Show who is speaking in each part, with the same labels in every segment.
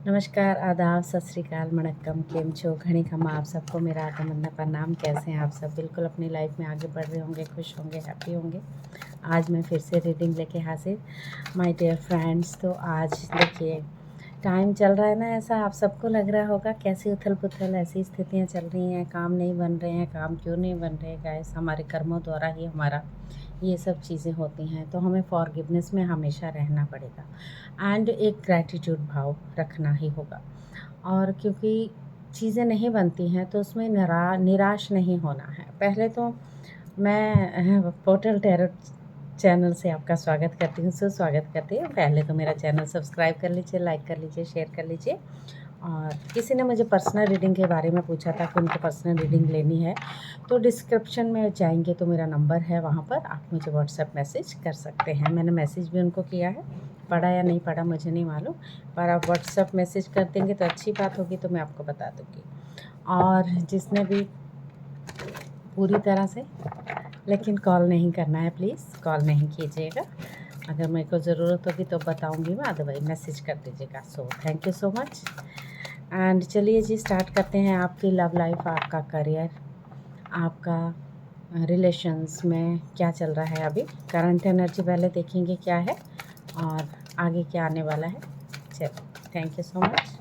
Speaker 1: नमस्कार, आदाब, सत श्री अकाल, वणक्कम, केम छो, घणी खमा आप सबको मेरा आत्मवंदना प्रणाम। कैसे हैं आप सब? बिल्कुल अपनी लाइफ में आगे बढ़ रहे होंगे, खुश होंगे, हैप्पी होंगे। आज मैं फिर से रीडिंग लेके हाजिर माय डियर फ्रेंड्स। तो आज देखिए टाइम चल रहा है ना ऐसा, आप सबको लग रहा होगा कैसी उथल पुथल ऐसी स्थितियाँ चल रही हैं, काम नहीं बन रहे हैं। काम क्यों नहीं बन रहे गाइस? हमारे कर्मों द्वारा ही हमारा ये सब चीज़ें होती हैं। तो हमें फॉरगिवनेस में हमेशा रहना पड़ेगा एंड एक ग्रैटिट्यूड भाव रखना ही होगा। और क्योंकि चीज़ें नहीं बनती हैं तो उसमें निराश नहीं होना है। पहले तो मैं पोर्टल टैरो चैनल से आपका स्वागत करती हूँ, सुस्वागत करती हूँ। पहले तो मेरा चैनल सब्सक्राइब कर लीजिए, लाइक कर लीजिए, शेयर कर लीजिए। और किसी ने मुझे पर्सनल रीडिंग के बारे में पूछा था कि उनको पर्सनल रीडिंग लेनी है, तो डिस्क्रिप्शन में जाएंगे तो मेरा नंबर है, वहाँ पर आप मुझे व्हाट्सएप मैसेज कर सकते हैं। मैंने मैसेज भी उनको किया है, पढ़ा या नहीं पढ़ा मुझे नहीं मालूम, पर आप व्हाट्सएप मैसेज कर देंगे तो अच्छी बात होगी, तो मैं आपको बता दूँगी। और जिसने भी पूरी तरह से, लेकिन कॉल नहीं करना है, प्लीज़ कॉल नहीं कीजिएगा। अगर मेरे को ज़रूरत होगी तो बताऊंगी मैं, अदरवाइज मैसेज कर दीजिएगा। So thank you so much. And चलिए जी स्टार्ट करते हैं। आपकी लव लाइफ, आपका करियर, आपका रिलेशंस में क्या चल रहा है अभी, करंट एनर्जी पहले देखेंगे क्या है और आगे क्या आने वाला है। चलो, थैंक यू सो मच।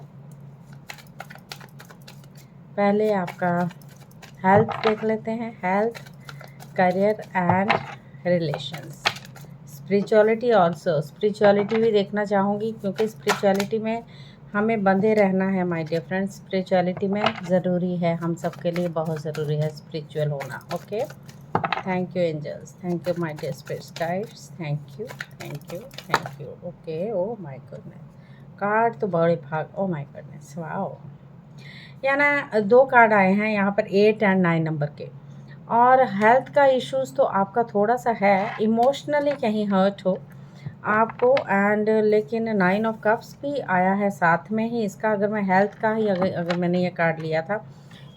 Speaker 1: पहले आपका हेल्थ देख लेते हैं, health, career and relations. Spirituality also, spirituality भी देखना चाहूँगी क्योंकि स्पिरिचुअलिटी में हमें बंधे रहना है माय डियर फ्रेंड्स। स्पिरिचुअलिटी में ज़रूरी है, हम सब के लिए बहुत ज़रूरी है स्पिरिचुअल होना। Okay, thank you angels, thank you my dear spirits guides, thank you thank you thank you. Okay, oh my goodness, card तो बड़े भाग, ओ माय गुडनेस, वाओ। या ना दो कार्ड आए हैं यहाँ पर, 8 एंड 9 नंबर के। और हेल्थ का इश्यूज़ तो आपका थोड़ा सा है, इमोशनली कहीं हर्ट हो आपको। एंड लेकिन 9 ऑफ कप्स भी आया है साथ में ही इसका। अगर मैं हेल्थ का ही अगर मैंने ये कार्ड लिया था,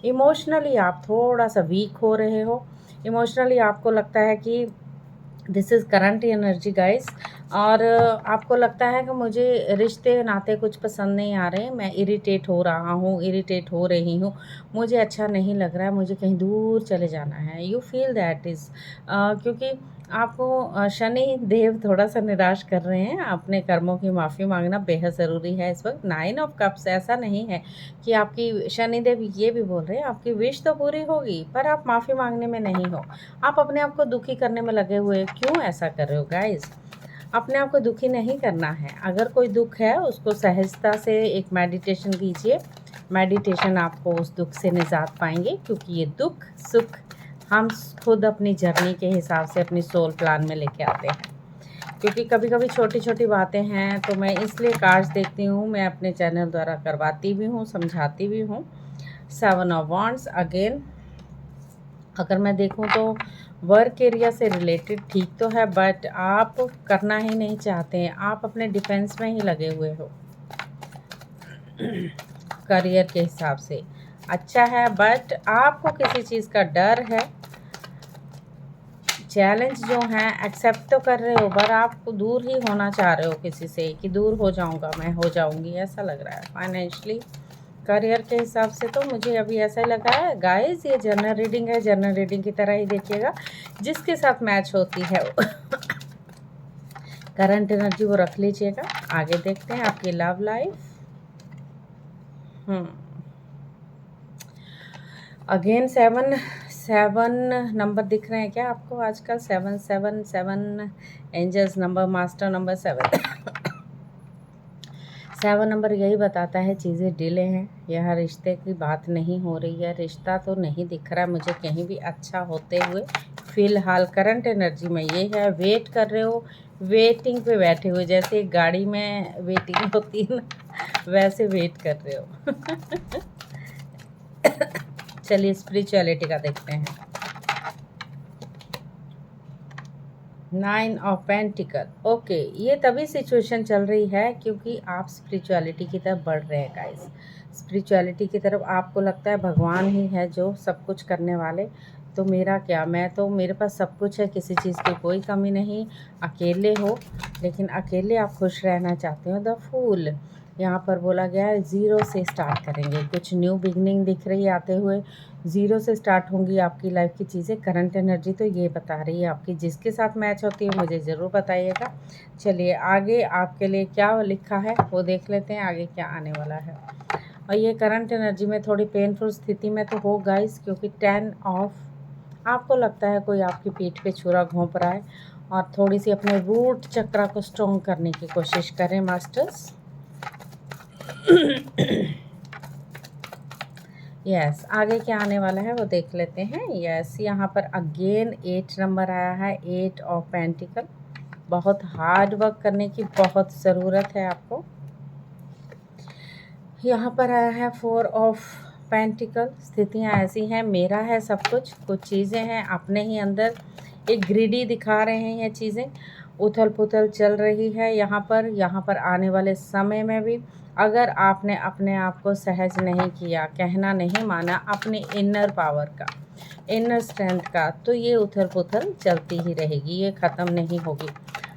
Speaker 1: इमोशनली आप थोड़ा सा वीक हो रहे हो। इमोशनली आपको लगता है कि this is current energy guys. और आपको लगता है कि मुझे रिश्ते नाते कुछ पसंद नहीं आ रहे, मैं इरिटेट हो रहा हूँ, इरिटेट हो रही हूँ, मुझे अच्छा नहीं लग रहा है, मुझे कहीं दूर चले जाना है। यू फील दैट इज़ क्योंकि आपको शनि देव थोड़ा सा निराश कर रहे हैं। अपने कर्मों की माफ़ी मांगना बेहद ज़रूरी है इस वक्त। 9 ऑफ कप्स ऐसा नहीं है कि आपकी शनि देव ये भी बोल रहे हैं आपकी विश तो पूरी होगी पर आप माफ़ी मांगने में नहीं हो। आप अपने आप को दुखी करने में लगे हुए, क्यों ऐसा कर रहे हो गाइस? अपने आप को दुखी नहीं करना है। अगर कोई दुख है उसको सहजता से एक मेडिटेशन कीजिए। मेडिटेशन आपको उस दुख से निजात पाएंगे, क्योंकि ये दुख सुख हम खुद अपनी जर्नी के हिसाब से अपनी सोल प्लान में लेके आते हैं। क्योंकि कभी कभी छोटी छोटी बातें हैं तो मैं इसलिए कार्ड्स देखती हूँ, मैं अपने चैनल द्वारा करवाती भी हूँ, समझाती भी हूँ। 7 ऑफ वॉन्ड्स अगेन, अगर मैं देखूं तो वर्क एरिया से रिलेटेड ठीक तो है, बट आप करना ही नहीं चाहते हैं, आप अपने डिफेंस में ही लगे हुए हो। करियर के हिसाब से अच्छा है, बट आपको किसी चीज़ का डर है। चैलेंज जो हैं एक्सेप्ट तो कर रहे हो, पर आप दूर ही होना चाह रहे हो किसी से, कि दूर हो जाऊंगा मैं, हो जाऊंगी, ऐसा लग रहा है। फाइनेंशियली, करियर के हिसाब से तो मुझे अभी ऐसा ही लगा है गाइस। ये जनरल रीडिंग है, जनरल रीडिंग की तरह ही देखिएगा, जिसके साथ मैच होती है करंट एनर्जी वो रख लीजिएगा। आगे देखते हैं आपकी लव लाइफ। अगेन 7 नंबर दिख रहे हैं क्या आपको आजकल? 7 angels number, master number 7 7 number यही बताता है चीज़ें डिले हैं, यह रिश्ते की बात नहीं हो रही है, रिश्ता तो नहीं दिख रहा है मुझे कहीं भी अच्छा होते हुए फ़िलहाल। करंट एनर्जी में ये है, वेट कर रहे हो, वेटिंग पे बैठे हुए, जैसे गाड़ी में वेटिंग होती है ना, वैसे वेट कर रहे हो। चलिए स्पिरिचुअलिटी का देखते हैं। 9 ऑफ पेंटिकल, ओके, ये तभी सिचुएशन चल रही है क्योंकि आप स्पिरिचुअलिटी की तरफ बढ़ रहे हैं गाइस। स्पिरिचुअलिटी की तरफ आपको लगता है भगवान ही है जो सब कुछ करने वाले। तो मेरा क्या, मैं तो मेरे पास सब कुछ है, किसी चीज़ की कोई कमी नहीं। अकेले हो लेकिन अकेले आप खुश रहना चाहते हो। द फूल यहाँ पर बोला गया है ज़ीरो से स्टार्ट करेंगे, कुछ न्यू बिगनिंग दिख रही है आते हुए, ज़ीरो से स्टार्ट होंगी आपकी लाइफ की चीज़ें। करंट एनर्जी तो ये बता रही है आपकी, जिसके साथ मैच होती है मुझे ज़रूर बताइएगा। चलिए आगे आपके लिए क्या लिखा है वो देख लेते हैं, आगे क्या आने वाला है। और ये करंट एनर्जी में थोड़ी पेनफुल स्थिति में तो हो गाइस, क्योंकि 10 ऑफ आपको लगता है कोई आपकी पीठ पे छुरा घोंप रहा है, और थोड़ी सी अपने रूट चक्रा को स्ट्रॉन्ग करने की कोशिश करें मास्टर्स। यस आगे क्या आने वाला है वो देख लेते हैं। यस यहाँ पर अगेन 8 नंबर आया है, 8 ऑफ पेंटिकल। बहुत हार्ड वर्क करने की बहुत ज़रूरत है आपको। यहाँ पर आया है 4 ऑफ पेंटिकल। स्थितियाँ ऐसी हैं, मेरा है सब कुछ, कुछ चीज़ें हैं अपने ही अंदर, एक ग्रीडी दिखा रहे हैं ये चीज़ें, उथल पुथल चल रही है यहाँ पर आने वाले समय में भी अगर आपने अपने आप को सहज नहीं किया, कहना नहीं माना अपने इनर पावर का, इनर स्ट्रेंथ का, तो ये उथल पुथल चलती ही रहेगी, ये ख़त्म नहीं होगी।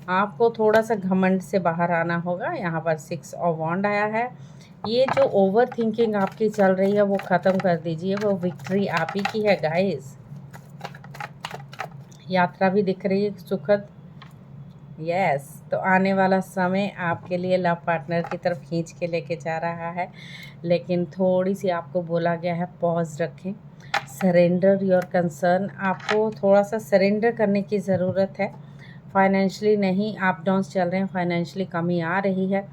Speaker 1: आपको थोड़ा सा घमंड से बाहर आना होगा। यहाँ पर 6 ऑफ वॉन्ड आया है। ये जो ओवर थिंकिंग आपकी चल रही है वो ख़त्म कर दीजिए, वो विक्ट्री आप ही की है गाइस। यात्रा भी दिख रही है सुखद। यस तो आने वाला समय आपके लिए लव पार्टनर की तरफ खींच के लेके जा रहा है, लेकिन थोड़ी सी आपको बोला गया है पॉज रखें, सरेंडर योर कंसर्न। आपको थोड़ा सा सरेंडर करने की ज़रूरत है। फाइनेंशियली नहीं, अप डाउन्स चल रहे हैं, फाइनेंशियली कमी आ रही है।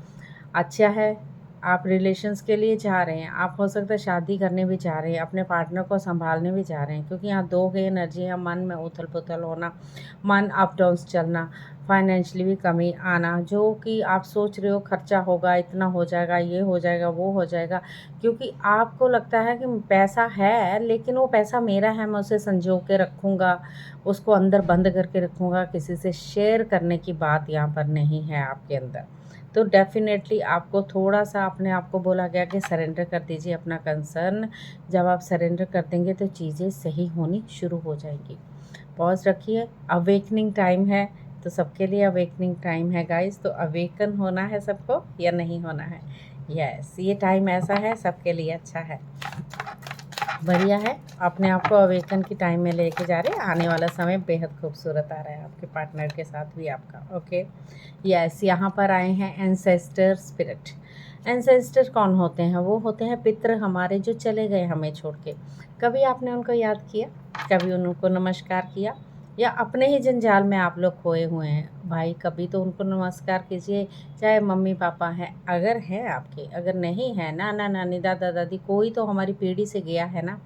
Speaker 1: अच्छा है आप रिलेशंस के लिए जा रहे हैं, आप हो सकता है शादी करने भी जा रहे हैं, अपने पार्टनर को संभालने भी जा रहे हैं, क्योंकि यहाँ 2 गई एनर्जी है, मन में उथल पुथल होना, मन अप डाउन्स चलना, फाइनेंशियली भी कमी आना, जो कि आप सोच रहे हो खर्चा होगा, इतना हो जाएगा, ये हो जाएगा, वो हो जाएगा, क्योंकि आपको लगता है कि पैसा है लेकिन वो पैसा मेरा है, मैं उसे संजो के रखूँगा, उसको अंदर बंद करके रखूँगा, किसी से शेयर करने की बात यहाँ पर नहीं है आपके अंदर। तो डेफ़िनेटली आपको थोड़ा सा अपने आप को बोला गया कि सरेंडर कर दीजिए अपना कंसर्न। जब आप सरेंडर कर देंगे तो चीज़ें सही होनी शुरू हो जाएंगी। पॉज रखिए, अवेकनिंग टाइम है, तो सबके लिए अवेकनिंग टाइम है गाइस। तो अवेकन होना है सबको या नहीं होना है? यस ये टाइम ऐसा है सबके लिए अच्छा है, बढ़िया है। अपने आप को अवेकन की टाइम में लेके जा रहे हैं। आने वाला समय बेहद खूबसूरत आ रहा है आपके पार्टनर के साथ भी आपका। ओके यस यहाँ पर आए हैं एंसेस्टर स्पिरिट। एंसेस्टर कौन होते हैं? वो होते हैं पितृ हमारे, जो चले गए हमें छोड़ के। कभी आपने उनको याद किया, कभी उनको नमस्कार किया, या अपने ही जंजाल में आप लोग खोए हुए हैं भाई? कभी तो उनको नमस्कार कीजिए, चाहे मम्मी पापा हैं अगर हैं आपके, अगर नहीं है नाना नानी दादा दादी, कोई तो हमारी पीढ़ी से गया है ना,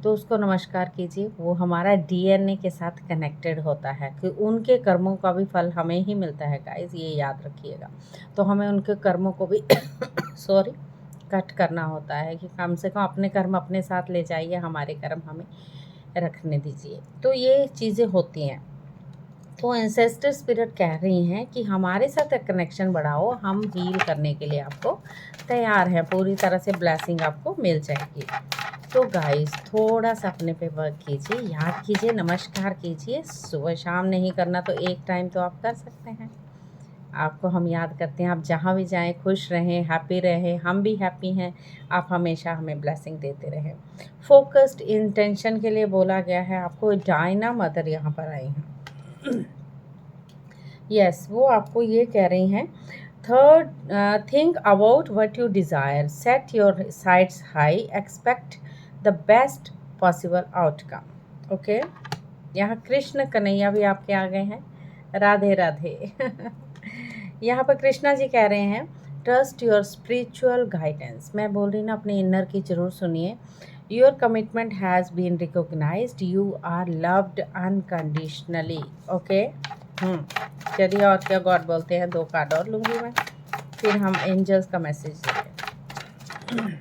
Speaker 1: तो उसको नमस्कार कीजिए। वो हमारा डीएनए के साथ कनेक्टेड होता है कि उनके कर्मों का भी फल हमें ही मिलता है गाइस, ये याद रखिएगा। तो हमें उनके कर्मों को भी सॉरी कट करना होता है कि कम से कम अपने कर्म अपने साथ ले जाइए, हमारे कर्म हमें रखने दीजिए। तो ये चीज़ें होती हैं। तो एंसेस्टर स्पिरिट कह रही हैं कि हमारे साथ एक कनेक्शन बढ़ाओ, हम हील करने के लिए आपको तैयार हैं, पूरी तरह से ब्लेसिंग आपको मिल जाएगी। तो गाइस थोड़ा सा अपने पे वर्क कीजिए, याद कीजिए, नमस्कार कीजिए। सुबह शाम नहीं करना तो एक टाइम तो आप कर सकते हैं। आपको हम याद करते हैं, आप जहाँ भी जाएं खुश रहें, हैप्पी रहें, हम भी हैप्पी हैं, आप हमेशा हमें ब्लेसिंग देते रहें। फोकस्ड इंटेंशन के लिए बोला गया है आपको। डायना मदर यहाँ पर आई हैं। यस वो आपको ये कह रही हैं, third think about what you desire, set your sites high, expect the best possible outcome. Okay यहाँ कृष्ण कन्हैया भी आपके आ गए हैं, राधे राधे। यहाँ पर कृष्णा जी कह रहे हैं, ट्रस्ट योर स्पिरिचुअल गाइडेंस। मैं बोल रही ना, अपने इनर की जरूर सुनिए। Your commitment has been recognised, you are loved unconditionally. Okay चलिए और क्या गॉड बोलते हैं, 2 कार्ड और लूँगी मैं, फिर हम एंजल्स का मैसेज देंगे।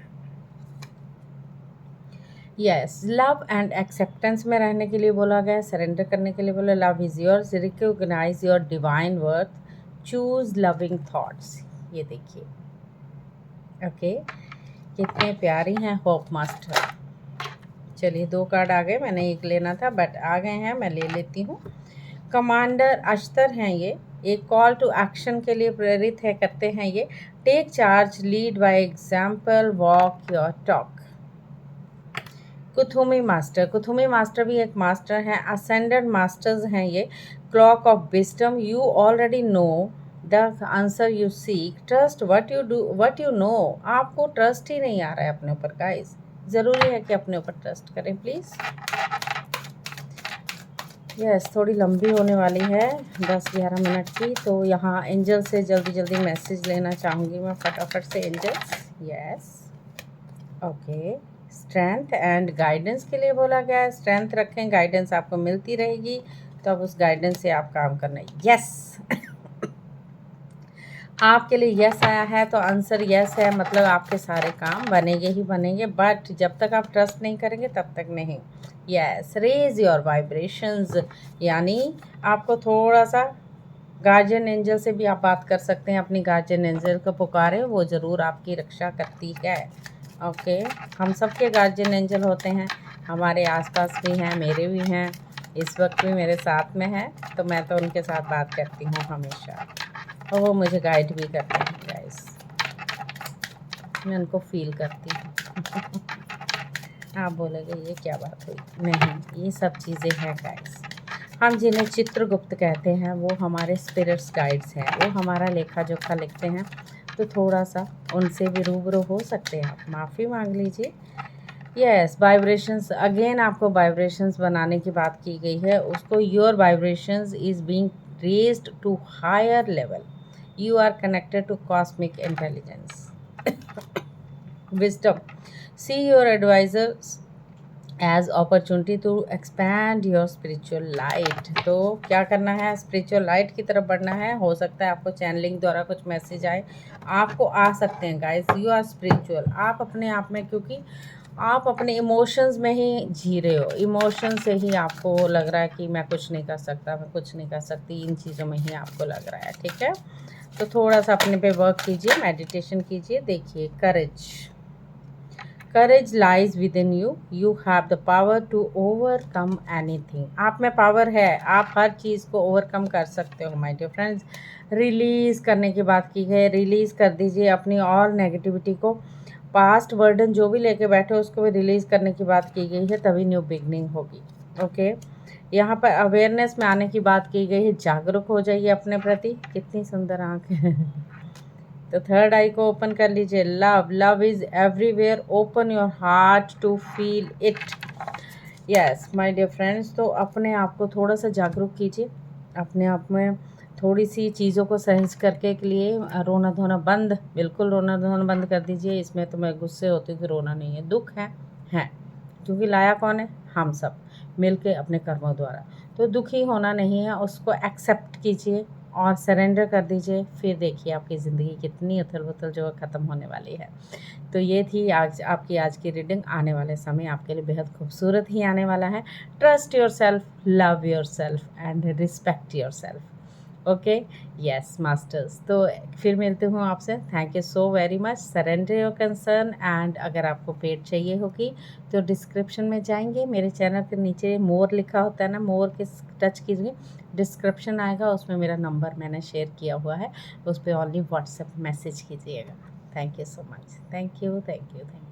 Speaker 1: यस लव एंड एक्सेप्टेंस में रहने के लिए बोला गया, सरेंडर करने के लिए बोला। Love is yours, recognise your divine worth, choose loving thoughts. ये देखिए ओके कितने प्यारी हैं होप मास्टर। चलिए 2 कार्ड आ गए, मैंने एक लेना था बट आ गए हैं, मैं ले लेती हूँ। कमांडर अख्तर हैं ये, एक कॉल टू एक्शन के लिए प्रेरित है करते हैं ये। Take charge, lead by example, walk your talk. Kuthumi master, Kuthumi master भी एक मास्टर हैं, असेंडेंट मास्टर्स हैं ये। Cloak of wisdom, you already know the answer you seek, trust what you do what you know. आपको ट्रस्ट ही नहीं आ रहा है अपने ऊपर गाइस, ज़रूरी है कि अपने ऊपर ट्रस्ट करें प्लीज़। यस, थोड़ी लंबी होने वाली है 10-11 मिनट की, तो यहाँ एंजल से जल्दी जल्दी मैसेज लेना चाहूँगी मैं फटाफट से angels. Yes, okay. Strength and guidance के लिए बोला गया है, स्ट्रेंथ रखें, गाइडेंस आपको मिलती रहेगी, तो अब उस गाइडेंस से आप काम करना है। यस आपके लिए यस आया है तो आंसर यस है, मतलब आपके सारे काम बनेंगे ही बनेंगे, बट जब तक आप ट्रस्ट नहीं करेंगे तब तक नहीं। यस, रेज योर वाइब्रेशंस, यानी आपको थोड़ा सा गार्जियन एंजल से भी आप बात कर सकते हैं, अपनी गार्जियन एंजल को पुकारें, वो ज़रूर आपकी रक्षा करती है। ओके, हम सबके गार्जियन एंजल होते हैं, हमारे आसपास भी हैं, मेरे भी हैं, इस वक्त भी मेरे साथ में हैं, तो मैं तो उनके साथ बात करती हूँ हमेशा, और वो मुझे गाइड भी करते हैं गाइस, मैं उनको फील करती हूँ। आप बोलोगे ये क्या बात हुई, नहीं, ये सब चीज़ें हैं गाइस। हम जिन्हें चित्रगुप्त कहते हैं वो हमारे स्पिरिट्स गाइड्स हैं, वो हमारा लेखा जोखा लिखते हैं, तो थोड़ा सा उनसे भी रूबरू हो सकते हैं, आप माफ़ी मांग लीजिए। यस, वाइब्रेशंस, अगेन आपको वाइब्रेशंस बनाने की बात की गई है, उसको your vibrations is being raised to higher level, you are connected to cosmic intelligence. Wisdom, see your advisors as opportunity to expand your spiritual light. तो क्या करना है, स्पिरिचुअल लाइट की तरफ बढ़ना है। हो सकता है आपको चैनलिंग द्वारा कुछ मैसेज आए, आपको आ सकते हैं गाइस, यू आर स्पिरिचुअल, आप अपने आप में, क्योंकि आप अपने इमोशंस में ही जी रहे हो, इमोशन से ही आपको लग रहा है कि मैं कुछ नहीं कर सकता, मैं कुछ नहीं कर सकती, इन चीज़ों में ही आपको लग रहा है, ठीक है। तो थोड़ा सा अपने पे वर्क कीजिए, मेडिटेशन कीजिए। देखिए, courage, courage lies within you, you have the power to overcome anything. आप में पावर है, आप हर चीज़ को ओवरकम कर सकते हो माय डियर फ्रेंड्स। रिलीज़ करने की बात की है, रिलीज़ कर दीजिए अपनी और नेगेटिविटी को, पास्ट बर्डन जो भी लेके बैठे हो उसको भी रिलीज़ करने की बात की गई है, तभी न्यू बिगनिंग होगी। ओके, यहाँ पर अवेयरनेस में आने की बात की गई है, जागरूक हो जाइए अपने प्रति। कितनी सुंदर आँख है। तो थर्ड आई को ओपन कर लीजिए, love, love is everywhere, open your heart to feel it. Yes my dear friends, तो अपने आप को थोड़ा सा जागरूक कीजिए, अपने आप में थोड़ी सी चीज़ों को सहज करके के लिए रोना धोना बंद, बिल्कुल रोना धोना बंद कर दीजिए। इसमें तो मैं गुस्से होती हूँ कि रोना नहीं है, दुख है, क्योंकि लाया कौन है, हम सब मिलके अपने कर्मों द्वारा। तो दुखी होना नहीं है, उसको एक्सेप्ट कीजिए और सरेंडर कर दीजिए, फिर देखिए आपकी ज़िंदगी कितनी उथल पुथल जो है ख़त्म होने वाली है। तो ये थी आज की रीडिंग। आने वाले समय आपके लिए बेहद खूबसूरत ही आने वाला है। Trust your self, love your self and respect your self. Okay, yes masters, तो फिर मिलती हूँ आपसे। Thank you so very much. Surrender your concern, and अगर आपको पेड चाहिए होगी तो डिस्क्रिप्शन में जाएंगे, मेरे चैनल के नीचे मोर लिखा होता है ना, मोर के टच कीजिए, डिस्क्रिप्शन आएगा, उसमें मेरा नंबर मैंने शेयर किया हुआ है, उस पर ओनली व्हाट्सएप मैसेज कीजिएगा। Thank you so much, thank you, thank you, thank you.